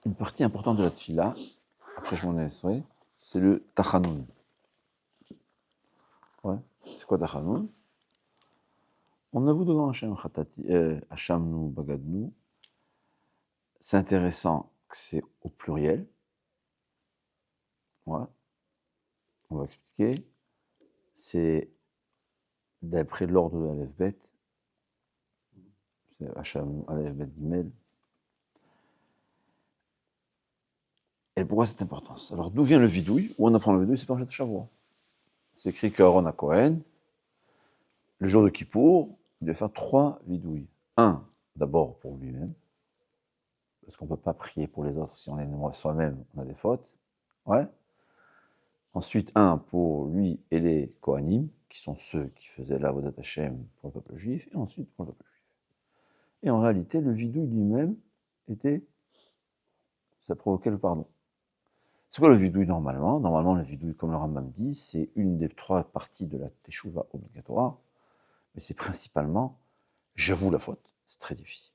une partie importante de la tfila, après je m'en laisserai, c'est le tachanoun. Ouais, c'est quoi tachanoun? On avoue devant Hachamnu, Bagadnu. C'est intéressant que c'est au pluriel. Ouais, on va expliquer. C'est d'après l'ordre de l'Aleph-Bet. C'est Hachamnu, Aleph-Bet, Gimel. Et pourquoi cette importance? Alors, d'où vient le vidouille? Où on apprend le vidouille? C'est par Shavuot. C'est écrit qu'Aaron à Cohen, le jour de Kippour, il devait faire 3 vidouilles. Un, d'abord pour lui-même, parce qu'on ne peut pas prier pour les autres si on est soi-même, on a des fautes. Ouais. Ensuite, un pour lui et les Kohanim, qui sont ceux qui faisaient l'Avodat Hashem pour le peuple juif, et ensuite pour le peuple juif. Et en réalité, le vidouille lui-même ça provoquait le pardon. C'est quoi le vidouille normalement? Normalement, le vidouille, comme le Rambam dit, c'est une des 3 parties de la teshuva obligatoire, mais c'est principalement, j'avoue la faute, c'est très difficile.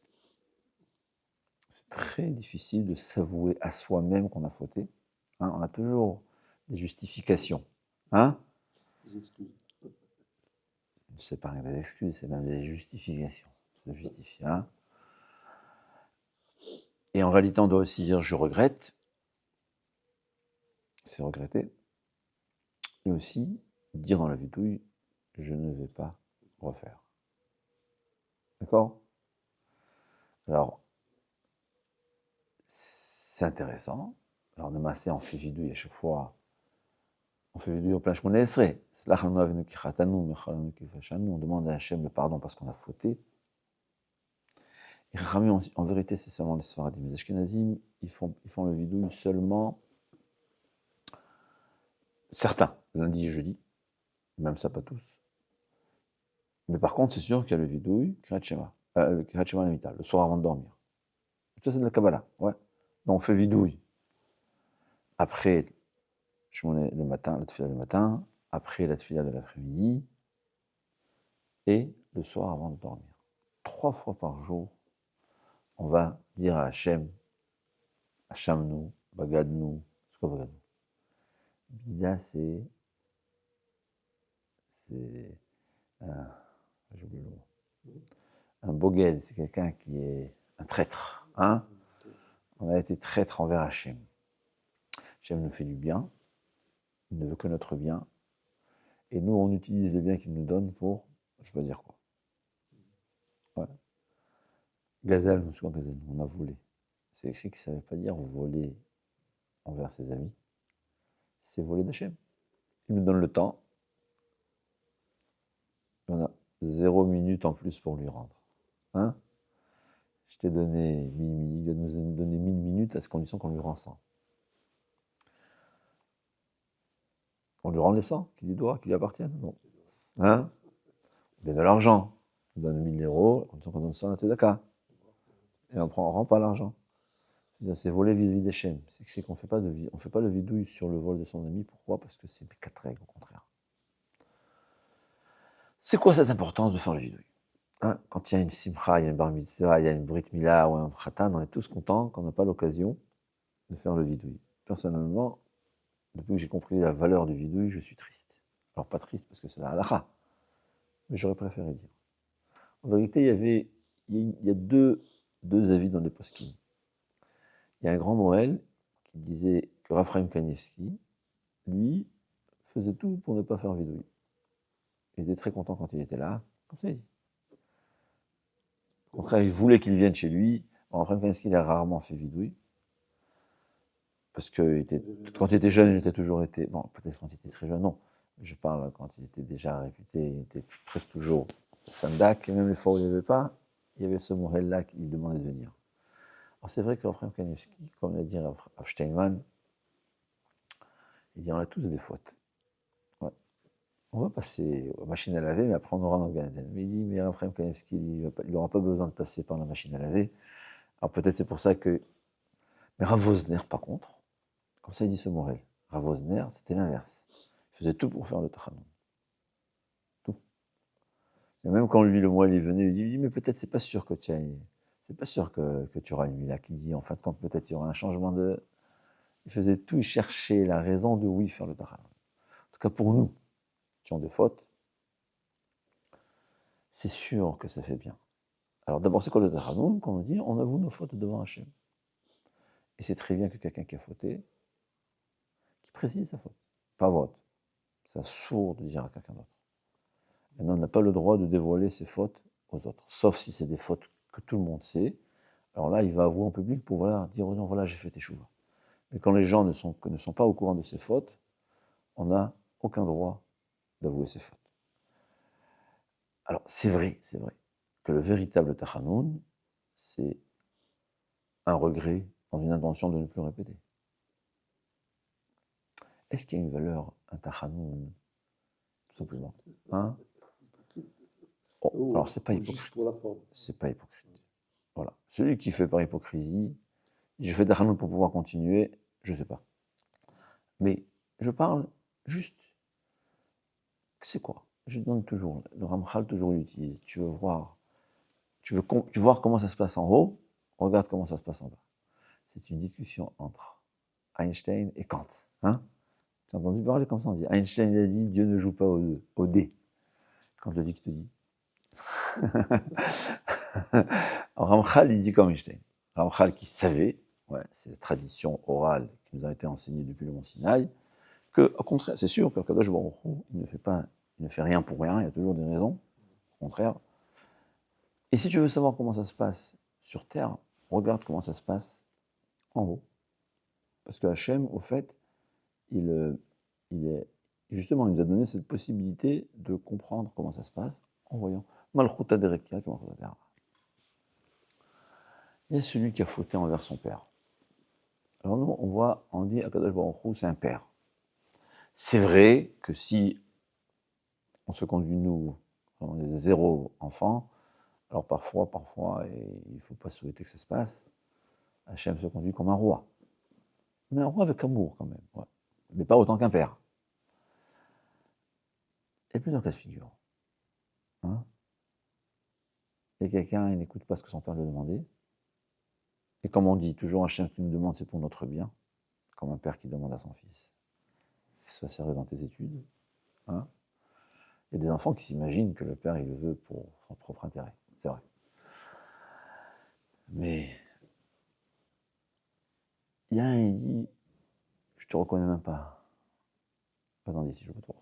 C'est très difficile de s'avouer à soi-même qu'on a fauté. Hein, on a toujours des justifications. Hein? Des excuses. C'est pas des excuses, c'est même des justifications. Se justifier. Hein? Et en réalité, on doit aussi dire je regrette. C'est regretter. Et aussi dire dans la vidouille je ne vais pas refaire. D'accord? Alors, c'est intéressant. Alors, de masser, on fait vidouille à chaque fois. On fait vidouille au plein chemin d'Esrei. On demande à Hachem le pardon parce qu'on a fauté. Et Rami, en vérité, c'est seulement les Sfaradim. Les Ashkenazim, ils font le vidouille seulement certains, lundi et jeudi. Même ça, pas tous. Mais par contre, c'est sûr qu'il y a le vidouille, Kriyat Shema, le soir avant de dormir. Ça, c'est de la Kabbalah, ouais. Donc, on fait vidouille. Après, le matin, la tefila le matin, après la tefila de l'après-midi, et le soir avant de dormir. 3 fois par jour, on va dire à Hachem, Hachamnu, Bagadnu, c'est quoi Bagadnu? Bida, c'est j'ai oublié le mot. Un boged, c'est quelqu'un qui est un traître. Hein? On a été traître envers Hachem. Hachem nous fait du bien, il ne veut que notre bien, et nous, on utilise le bien qu'il nous donne pour, je ne sais pas dire quoi. Ouais. Gazelle, je me souviens Gazelle, on a volé. C'est écrit que ça ne veut pas dire voler envers ses amis, c'est voler d'Hachem. Il nous donne le temps, et on a 0 minute en plus pour lui rendre. Hein? Je t'ai donné 1000 minutes, il va nous donner 1000 minutes à ce condition qu'on lui rend 100. On lui rend les 100 qui lui doit, qui lui appartiennent. Non. Hein? On donne de l'argent. On donne 1000 euros, on donne 100 à Tzedaka. Et on rend pas l'argent. C'est voler vis-à-vis des chaînes. C'est écrit qu'on ne fait pas le vidouille sur le vol de son ami. Pourquoi? Parce que c'est 4 règles, au contraire. C'est quoi cette importance de faire le vidouille? Hein? Quand il y a une simcha, il y a une bar mitzvah, il y a une brit milah ou un khatan, on est tous contents qu'on n'a pas l'occasion de faire le vidouille. Personnellement, depuis que j'ai compris la valeur du vidouille, je suis triste. Alors pas triste parce que c'est la halakha, mais j'aurais préféré dire. En vérité, il y a deux avis dans les poskim. Il y a un grand Moël qui disait que Raphaël Kanievski, lui, faisait tout pour ne pas faire vidouille. Il était très content quand il était là, comme ça il dit. Au contraire, il voulait qu'il vienne chez lui. Raphaël Kanievski, il a rarement fait vidouille. Parce que quand il était jeune, il était toujours été. Bon, peut-être quand il était très jeune, non. Je parle quand il était déjà réputé, il était presque toujours Sandak, et même les fois où il n'y avait pas, il y avait ce Morel-là qui lui demandait de venir. Alors c'est vrai que Raphaël Kanievski, comme l'a dit Rav Steinman, il dit on a tous des fautes. Ouais. On va passer aux machines à laver, mais après on aura dans le Gan Eden. Mais il dit, mais Raphaël Kanievski, il n'aura pas besoin de passer par la machine à laver. Alors peut-être c'est pour ça que. Mais Rav Wosner, par contre, comme ça il dit ce Morel, Rav Wosner, c'était l'inverse. Il faisait tout pour faire le tachanoun. Tout. Et même quand lui, le moelle, il venait, il dit, mais peut-être c'est pas sûr que c'est pas sûr que tu auras une mila qui dit, en fin de compte, peut-être il y aura un changement de... Il faisait tout, il cherchait la raison de oui faire le tachanun. En tout cas, pour nous, qui ont des fautes, c'est sûr que ça fait bien. Alors d'abord, c'est quoi le tachanun? Quand on dit, on avoue nos fautes devant Hachem. Et c'est très bien que quelqu'un qui a fauté, qui précise sa faute. Pas votre. Ça sourd de dire à quelqu'un d'autre. Et on n'a pas le droit de dévoiler ses fautes aux autres. Sauf si c'est des fautes que tout le monde sait. Alors là, il va avouer en public pour voilà, dire aux gens, voilà, j'ai fait échouva. Mais quand les gens ne sont pas au courant de ses fautes, on n'a aucun droit d'avouer ses fautes. Alors, c'est vrai que le véritable tachanoun, c'est un regret dans une intention de ne plus répéter. Est-ce qu'il y a une valeur, un tachanoun, tout simplement hein? Alors, c'est pas hypocrite. C'est pas hypocrite. Voilà. Celui qui fait par hypocrisie, je fais tachanoun pour pouvoir continuer, je sais pas. Mais je parle juste, c'est quoi? Je donne toujours, le Ramchal toujours l'utilise. Tu veux voir comment ça se passe en haut, regarde comment ça se passe en bas. C'est une discussion entre Einstein et Kant. Hein? Tu as entendu parler comme ça, on dit. Einstein a dit Dieu ne joue pas au dé. Kant le dit qui te dit. Ramchal, il dit comme Einstein. Ramchal qui savait, ouais, c'est la tradition orale qui nous a été enseignée depuis le Mont Sinaï, que, au contraire, c'est sûr que Kadosh Baruch Hu, il ne fait rien pour rien, il y a toujours des raisons, au contraire. Et si tu veux savoir comment ça se passe sur Terre, regarde comment ça se passe en haut. Parce que Hachem, au fait, il justement, il nous a donné cette possibilité de comprendre comment ça se passe en voyant Malchuta Derekia, comment ça se. Il y a celui qui a fauté envers son père. Alors nous, on dit Akadosh Baruch Hu, c'est un père. C'est vrai que si on se conduit, nous, on est 0 enfant, alors parfois, et il ne faut pas souhaiter que ça se passe, Hachem se conduit comme un roi. Mais un roi avec amour, quand même. Ouais. Mais pas autant qu'un père. Il y a plusieurs cas de figure. Hein? Et quelqu'un, il n'écoute pas ce que son père lui a demandé. Et comme on dit, toujours Hachem, ce qu'il nous demande, c'est pour notre bien. Comme un père qui demande à son fils. Sois sérieux dans tes études. Hein? Il y a des enfants qui s'imaginent que le père, il le veut pour son propre intérêt. C'est vrai. Mais il y a un, il dit, je te reconnais même pas. Pas d'ici, je veux trop.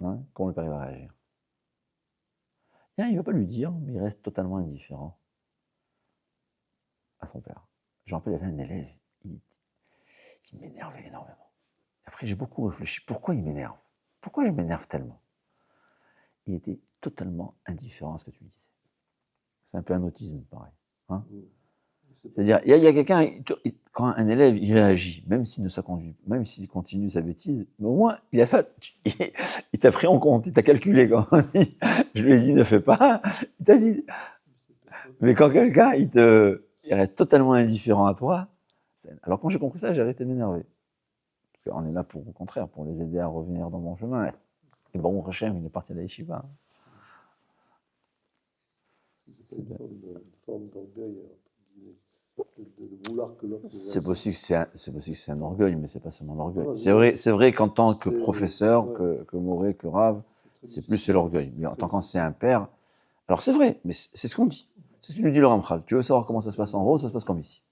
Hein? Comment le père il va réagir? Il ne va pas lui dire, mais il reste totalement indifférent à son père. Je me rappelle, il y avait un élève, il m'énervait énormément. Après, j'ai beaucoup réfléchi. Pourquoi il m'énerve? Pourquoi je m'énerve tellement? Il était totalement indifférent à ce que tu lui disais. C'est un peu un autisme, pareil. Hein? C'est-à-dire, il y a quelqu'un, quand un élève il réagit, même s'il ne se conduit, même s'il continue sa bêtise, mais au moins, il t'a pris en compte, il t'a calculé. Quand on dit, je lui ai dit, ne fais pas, il t'a dit. Mais quand quelqu'un, il reste totalement indifférent à toi, alors quand j'ai compris ça, j'ai arrêté de m'énerver. Parce qu'on est là au contraire, pour les aider à revenir dans mon chemin. Et bon, Hachem, il est parti à la yeshiva. C'est une forme d'orgueil, de vouloir que l'autre... C'est possible que c'est un orgueil, mais c'est pas seulement l'orgueil. C'est vrai qu'en tant que professeur, que Moré, que Rav, c'est l'orgueil. Mais en tant qu'ancien père, alors c'est vrai, mais c'est ce qu'on dit. C'est ce qu'il nous dit le Ramchal. Tu veux savoir comment ça se passe en haut, ça se passe comme ici.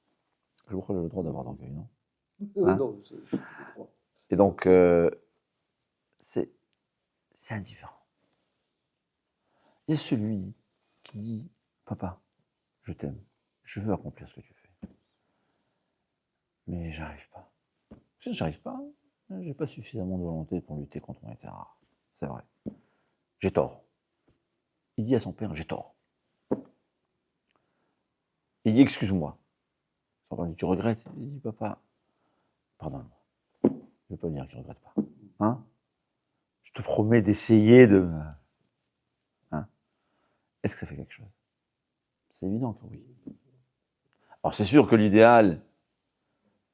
Je crois que j'ai le droit d'avoir d'orgueil, non? Hein? Non, c'est le droit. Et donc, c'est indifférent. Il y a celui qui dit, papa, je t'aime, je veux accomplir ce que tu fais. Mais j'arrive pas. Si j'arrive pas, j'ai pas suffisamment de volonté pour lutter contre mon état. C'est vrai. J'ai tort. Il dit à son père, j'ai tort. Il dit, excuse-moi. Son père dit, tu regrettes? Il dit, papa, pardonne-moi. Je ne veux pas dire qu'il ne regrette pas. Hein? Je te promets d'essayer de... Hein? Est-ce que ça fait quelque chose? C'est évident que oui. Alors c'est sûr que l'idéal,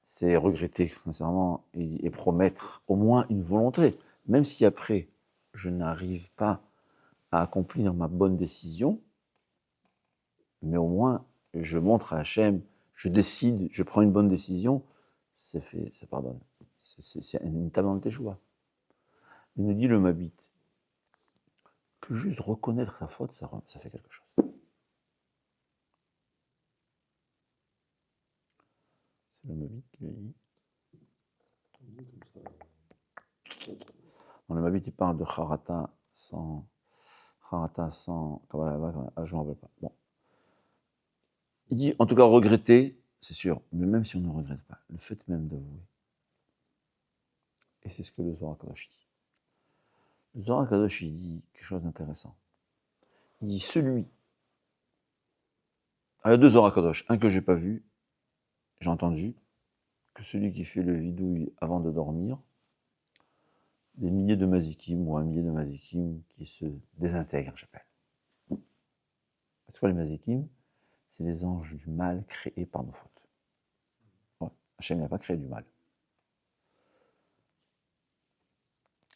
c'est regretter sincèrement et promettre au moins une volonté. Même si après, je n'arrive pas à accomplir ma bonne décision, mais au moins, je montre à Hachem, je décide, je prends une bonne décision, c'est fait, ça pardonne. C'est une étape dans le Teshuva. Il nous dit le Mabit, que juste reconnaître sa faute, ça fait quelque chose. C'est le Mabit qui l'a dit. Dans le Mabit, il parle de Charata sans Kabbalah, je ne m'en rappelle pas. Bon. Il dit, en tout cas, regretter, c'est sûr, mais même si on ne regrette pas, le fait même d'avouer. Et c'est ce que le Zohar Kadosh dit. Le Zohar Kadosh, il dit quelque chose d'intéressant. Il dit, celui... il y a deux Zohar Kadosh, un que je n'ai pas vu, j'ai entendu, que celui qui fait le vidouille avant de dormir, des milliers de mazikim ou un millier de mazikim qui se désintègrent, j'appelle. C'est quoi les mazikim? C'est les anges du mal créés par nos fautes. Ouais. Hachem n'a pas créé du mal.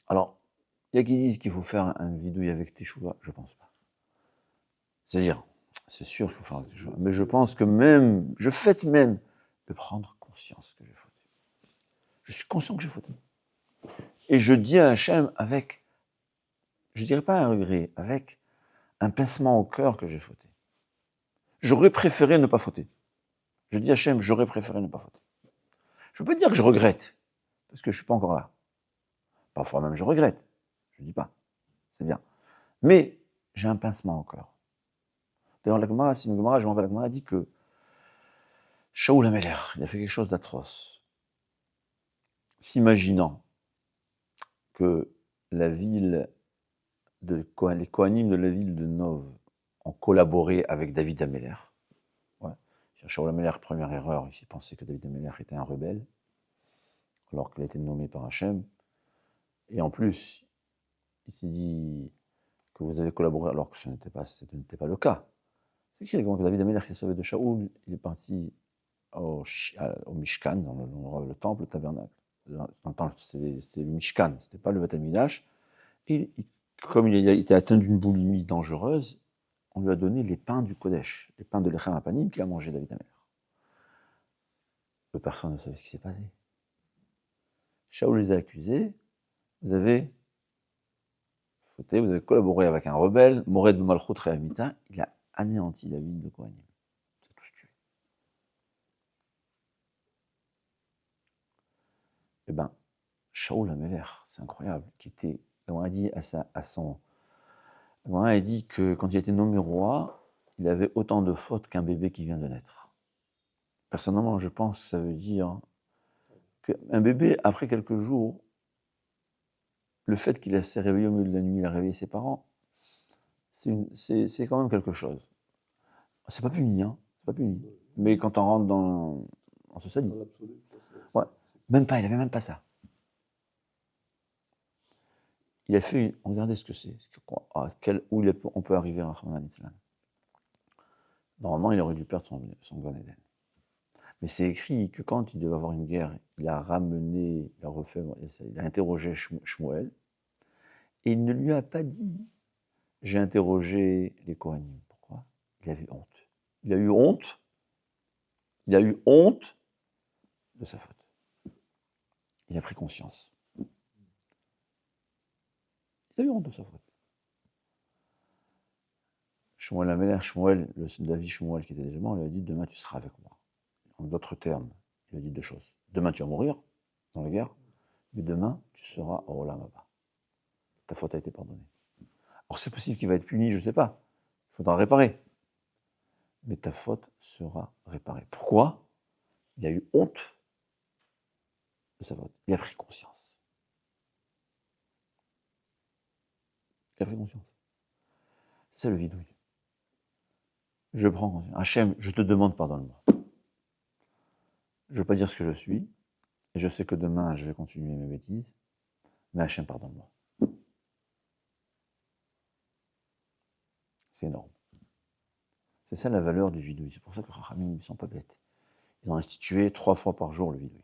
Alors, il y a qui disent qu'il faut faire un vidouille avec Teshuvah, je pense pas. C'est-à-dire, c'est sûr qu'il faut faire avec Teshuvah, mais je pense que même, je fête même de prendre conscience que j'ai fauté. Je suis conscient que j'ai fauté. Et je dis à Hachem avec, je dirais pas un regret, avec un pincement au cœur que j'ai fauté. J'aurais préféré ne pas fauter. Je dis à Hachem, j'aurais préféré ne pas fauter. Je peux dire que je regrette, parce que je suis pas encore là. Parfois même je regrette, je dis pas, c'est bien. Mais j'ai un pincement au cœur. D'ailleurs, la Gemara, c'est une Gemara, je me rappelle, la Gemara a dit que Shaoul Améler, il a fait quelque chose d'atroce. S'imaginant que la ville les Kohanim de la ville de Nov ont collaboré avec David Améler. Ouais. Shaoul Améler, première erreur, il pensait que David Améler était un rebelle, alors qu'il a été nommé par Hachem. Et en plus, il s'est dit que vous avez collaboré alors que ce n'était pas le cas. C'est écrit que David Améler qui est sauvé de Shaoul, il est parti au Mishkan, dans le temple, le tabernacle. C'était le Mishkan, c'était pas le Beth Amikdash. Et comme il a été atteint d'une boulimie dangereuse, on lui a donné les pains du Kodesh, les pains de l'Echem Apanim qu'il a mangé David Améler. Personne ne savait ce qui s'est passé. Shaoul les a accusés, vous avez fauté, vous avez collaboré avec un rebelle, Mored Malchut Rehamita, il a anéanti la ville de Kohanim. C'est tous tué. Eh bien, Shaoul Améler, c'est incroyable, qui était, on a dit on a dit que quand il a été nommé roi, il avait autant de fautes qu'un bébé qui vient de naître. Personnellement, je pense que ça veut dire qu'un bébé, après quelques jours, le fait qu'il s'est réveillé au milieu de la nuit, il a réveillé ses parents, c'est quand même quelque chose. C'est pas puni, hein, c'est pas puni. Mais quand on rentre on se salit. Ouais, même pas, il avait même pas ça. Il a fait, regardez ce que c'est, où on peut arriver à Rahman al-Islam. Normalement, il aurait dû perdre son Gan Eden. Mais c'est écrit que quand il devait avoir une guerre, il a ramené, il a interrogé Shmuel, et il ne lui a pas dit « j'ai interrogé les Kohanim ». Pourquoi? Il avait honte. Il a eu honte de sa faute. Il a pris conscience. Il a eu honte de sa faute. Shmuel Améler, le David Shmuel qui était déjà mort, lui a dit « demain tu seras avec moi ». En d'autres termes, il a dit deux choses. Demain tu vas mourir dans la guerre, mais demain tu seras au Olam Haba. Ta faute a été pardonnée. Or c'est possible qu'il va être puni, je ne sais pas. Il faudra réparer. Mais ta faute sera réparée. Pourquoi? Il a eu honte de sa faute. Il a pris conscience. Il a pris conscience. C'est ça le vidouille. Je prends conscience. Hachem, je te demande pardonne-moi. Je ne veux pas dire ce que je suis, et je sais que demain je vais continuer mes bêtises, mais Hachem, pardonne-moi. C'est énorme. C'est ça la valeur du vidouille. C'est pour ça que les Chachamim ne sont pas bêtes. Ils ont institué 3 fois par jour le vidouille.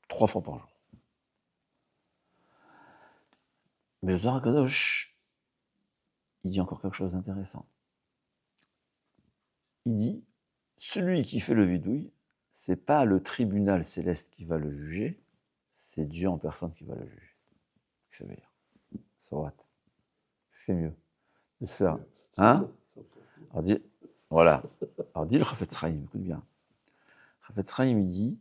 3 fois par jour. Mais le Zohar Kadosh, il dit encore quelque chose d'intéressant. Il dit, celui qui fait le vidouille, c'est pas le tribunal céleste qui va le juger, c'est Dieu en personne qui va le juger. Qu'est-ce que ça veut dire? Soit. C'est mieux de se faire. Hein? Alors dit, voilà. Alors dit le Chafetz Chaim, écoute bien. Chafetz Chaim, il dit,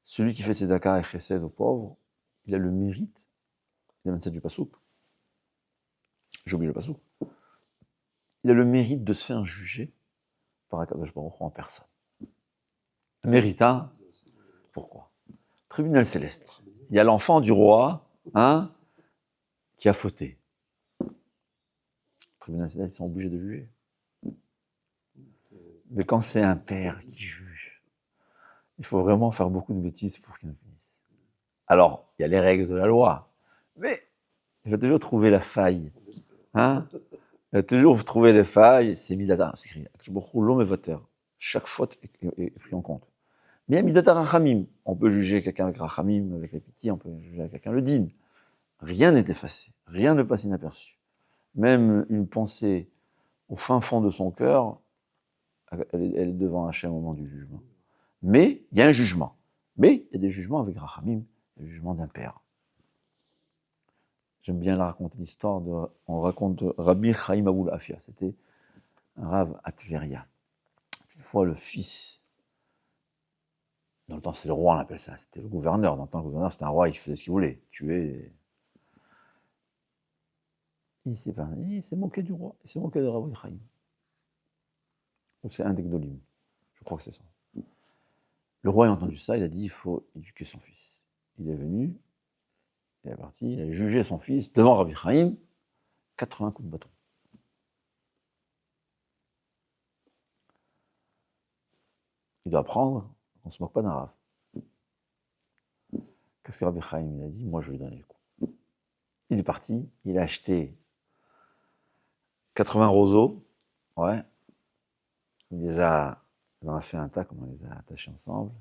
celui qui fait tzedaka et chesed aux pauvres, il a le mérite, il a même ça du pasouk. J'ai oublié le pasouk. Il a le mérite de se faire juger par Akadosh Baruch Hu en personne. Mérite, hein? Pourquoi? Tribunal céleste. Il y a l'enfant du roi, hein, qui a fauté. Tribunal céleste, ils sont obligés de juger. Mais quand c'est un père qui juge, il faut vraiment faire beaucoup de bêtises pour qu'il nous punisse. Alors, il y a les règles de la loi, mais il va toujours trouver la faille. Hein? Il va toujours trouver les failles. C'est Midata, c'est écrit. Chaque faute est prise en compte. Mais il y a Midata Rachamim. On peut juger quelqu'un avec Rachamim, avec la pitié, on peut juger quelqu'un le din. Rien n'est effacé, rien ne passe inaperçu. Même une pensée au fin fond de son cœur, elle est devant Hachem au moment du jugement. Mais il y a un jugement. Mais il y a des jugements avec Rachamim, le jugement d'un père. J'aime bien la raconter l'histoire on raconte de Rabbi Chaim Aboul Afia. C'était un Rav à Tveria. Une fois le fils, dans le temps c'est le roi on appelle ça, c'était le gouverneur. Dans le temps le gouverneur c'était un roi, il faisait ce qu'il voulait, tuer. Il s'est moqué du roi, il s'est moqué de Rabbi Chaim. Ou c'est un des Gdolim, je crois que c'est ça. Le roi a entendu ça, il a dit il faut éduquer son fils. Il est venu, il est parti, il a jugé son fils devant Rabbi Chaim, 80 coups de bâton. Il doit apprendre qu'on ne se moque pas d'un Rav. Qu'est-ce que Rabbi Chaim il a dit? Moi je lui ai donné le coup. Il est parti, il a acheté 80 roseaux, ouais. Il en a fait un tas, comme on les a attachés ensemble.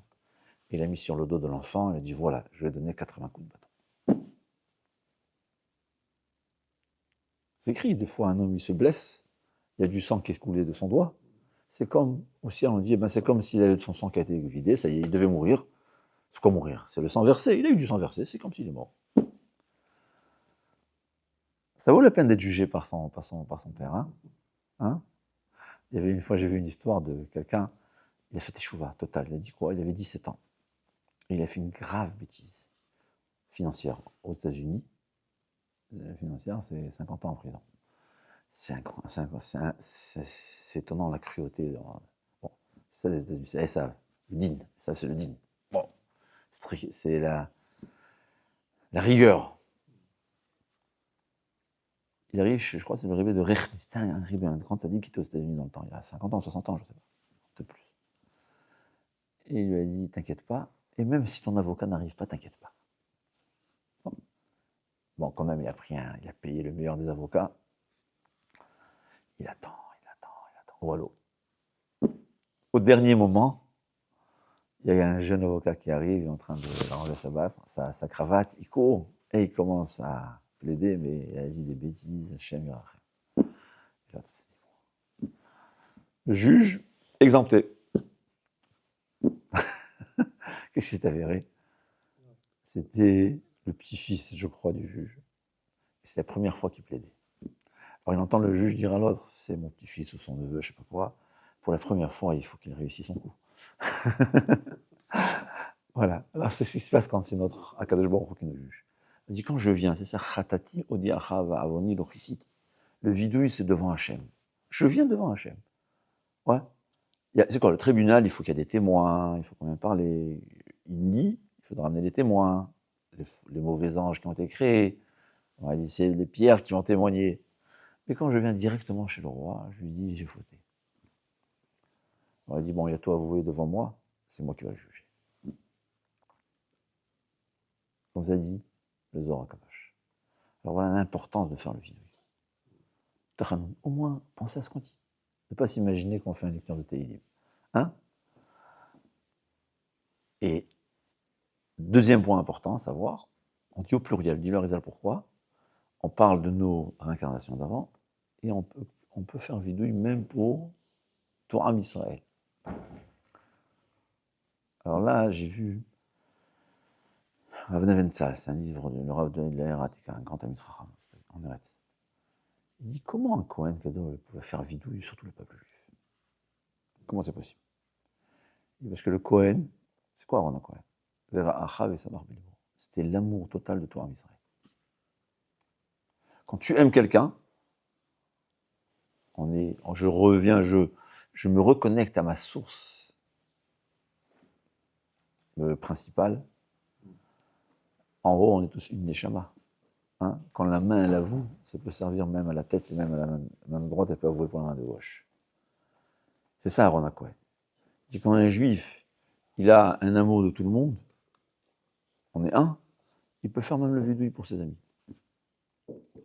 Il a mis sur le dos de l'enfant, il a dit voilà, je vais donner 80 coups de bâton. C'est écrit, des fois un homme il se blesse, il y a du sang qui est coulé de son doigt. C'est comme, au ciel on dit, c'est comme s'il avait son sang qui a été vidé, ça y est, il devait mourir. C'est quoi mourir? C'est le sang versé, il a eu du sang versé, c'est comme s'il est mort. Ça vaut la peine d'être jugé par son père, hein? Il y avait une fois, j'ai vu une histoire de quelqu'un, il a fait échouva total, il a dit quoi? Il avait 17 ans. Et il a fait une grave bêtise financière aux États-Unis. Financière, c'est 50 ans en prison. C'est étonnant la cruauté. Bon, c'est ça les États-Unis, c'est ça, le din, ça c'est le din. Bon, c'est la rigueur. Il arrive, je crois que c'est le rébé de Rechnistin, un rébé, un grand sadique qui était aux États-Unis dans le temps, il y a 50 ans, 60 ans, je ne sais pas, peut-être plus. Et il lui a dit, t'inquiète pas, et même si ton avocat n'arrive pas, t'inquiète pas. Bon, quand même, il a payé le meilleur des avocats. Il attend. Voilà. Au dernier moment, il y a un jeune avocat qui arrive, il est en train de ranger sa cravate, il court, et il commence à plaider, mais il a dit des bêtises, Hachem Yirachem. Le juge, exempté. Qu'est-ce qui s'est avéré? C'était le petit-fils, je crois, du juge. Et c'est la première fois qu'il plaidait. Alors il entend le juge dire à l'autre, c'est mon petit-fils ou son neveu, je ne sais pas quoi. Pour la première fois, il faut qu'il réussisse son coup. Voilà. Alors c'est ce qui se passe quand c'est notre Akadosh Baruch Hu qui nous juge. Il dit quand je viens, c'est ça, Chatati Odi Achava Avoni Lochisiti. Le vidouille, c'est devant Hachem. Je viens devant Hachem. Ouais. C'est quoi le tribunal? Il faut qu'il y ait des témoins, il faut qu'on vienne parler. Il nie, il faudra amener des témoins, les mauvais anges qui ont été créés. C'est les pierres qui vont témoigner. Mais quand je viens directement chez le roi, je lui dis j'ai fauté. On lui dit bon, il y a tout avoué devant moi, c'est moi qui vais le juger. Comme ça dit le Zohar HaKadosh. Alors voilà l'importance de faire le vidouille. Au moins, pensez à ce qu'on dit. Ne pas s'imaginer qu'on fait un lecteur de Tehillim. Hein? Et deuxième point important à savoir, on dit au pluriel, dis-leur Rizal pourquoi, on parle de nos réincarnations d'avant, et on peut faire vidouille même pour Torah Israël. Alors là, j'ai vu Rav Neventzal, c'est un livre de le Rav de l'Eratika, un grand ami Chacham en Eretz. Il dit comment un Kohen Gadol pouvait faire vidouille sur tout le peuple juif? Comment c'est possible? Parce que le Kohen, c'est quoi Aaron Kohen? C'était l'amour total de Torah Israël. Quand tu aimes quelqu'un, je me reconnecte à ma source principale. En haut, on est tous une neshama. Hein? Quand la main elle avoue, ça peut servir même à la tête et même à la main droite, elle peut avouer pour la main de gauche. C'est ça Aaron Kohen. Il dit quand un juif, il a un amour de tout le monde, on est un, il peut faire même le vidouille pour ses amis.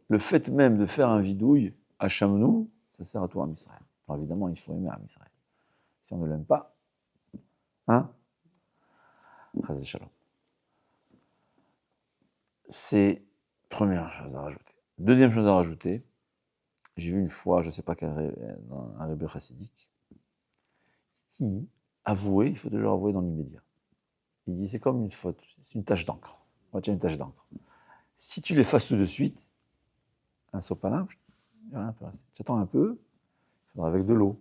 Le fait même de faire un vidouille à Chamnou, ça sert à toi, à Israël. Alors évidemment, il faut aimer à Israël. Si on ne l'aime pas, hein? Chas v'shalom. C'est première chose à rajouter. Deuxième chose à rajouter, j'ai vu une fois, je ne sais pas quel un rebbe chassidique, qui avouer, il faut toujours avouer dans l'immédiat. Il dit c'est comme une faute, c'est une tache d'encre. On retient une tache d'encre. Si tu l'effaces tout de suite, un sopalin, il n'y a rien à rester. Tu attends un peu, il faudra avec de l'eau.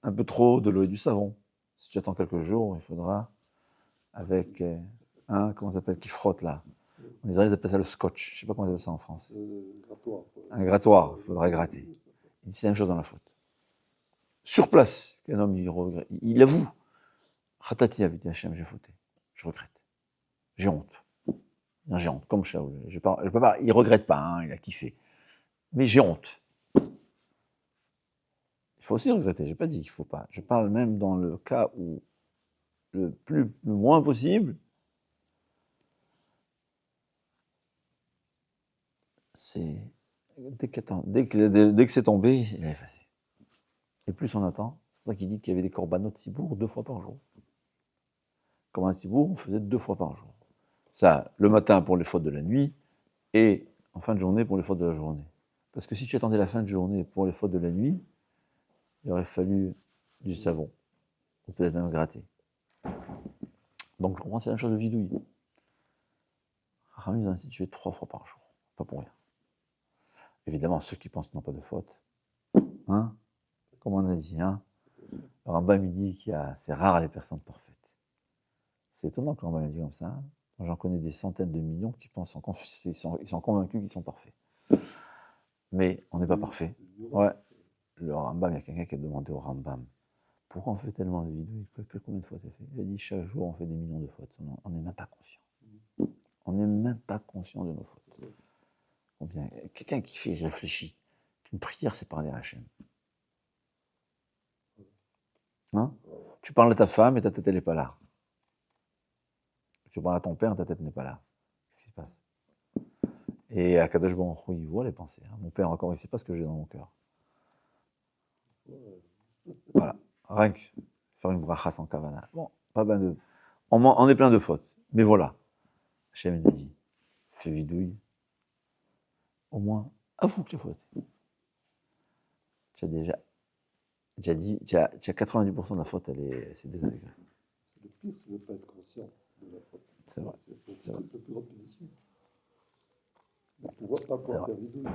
Un peu trop, de l'eau et du savon. Si tu attends quelques jours, il faudra avec comment ça s'appelle, qui frotte là. En Israël, ils appellent ça le scotch. Je ne sais pas comment ils appellent ça en France. Grattoir. Un grattoir, il faudra gratter. C'est la même chose dans la faute. Sur place, qu'un homme, il avoue. Khatati avait dit Hachem, j'ai fauté. Je regrette. J'ai honte. J'ai honte, comme Shaoul. Je peux pas, il ne regrette pas, hein, il a kiffé. Mais j'ai honte. Il faut aussi regretter, je n'ai pas dit qu'il ne faut pas. Je parle même dans le cas où le moins possible, c'est dès que c'est tombé, il est effacé. Et plus on attend, c'est pour ça qu'il dit qu'il y avait des corbanotes Sibour 2 fois par jour. Corbanot Sibour, on faisait 2 fois par jour. Ça, le matin pour les fautes de la nuit, et en fin de journée pour les fautes de la journée. Parce que si tu attendais la fin de journée pour les fautes de la nuit, il aurait fallu du savon, ou peut-être même gratter. Donc je comprends, c'est la même chose de vidouille. Rachamim a institué 3 fois par jour, pas pour rien. Évidemment, ceux qui pensent qu'ils n'ont pas de faute, hein, comme on a dit, hein, le Rambam dit c'est rare les personnes parfaites. C'est étonnant que le Rambam dit comme ça. J'en connais des centaines de millions qui pensent, ils sont convaincus qu'ils sont parfaits. Mais on n'est pas parfait. Ouais. Le Rambam, il y a quelqu'un qui a demandé au Rambam pourquoi on fait tellement de vidéos, combien de fautes il fait. Il a dit chaque jour on fait des millions de fautes. On n'est même pas conscient. On n'est même pas conscient de nos fautes. Combien, quelqu'un qui réfléchit qu'une prière c'est parler à Hachem. Hein? Tu parles à ta femme et ta tête elle n'est pas là. Tu parles à ton père et ta tête n'est pas là. Qu'est-ce qui se passe? Et Akadosh Baruch Hu, il voit les pensées. Hein. Mon père encore, il ne sait pas ce que j'ai dans mon cœur. Voilà. Rien que faire une bracha sans kavana. Bon, pas ben de. On est plein de fautes. Mais voilà. Hachem nous dit, fais vidouille. Au moins, avoue que tu as fauté. Tu as déjà dit, tu as 90% de la faute, c'est désintégré. Le pire, c'est de ne pas être conscient de la faute. C'est vrai. C'est le plus grand punition. De ne pas pouvoir faire vidouille.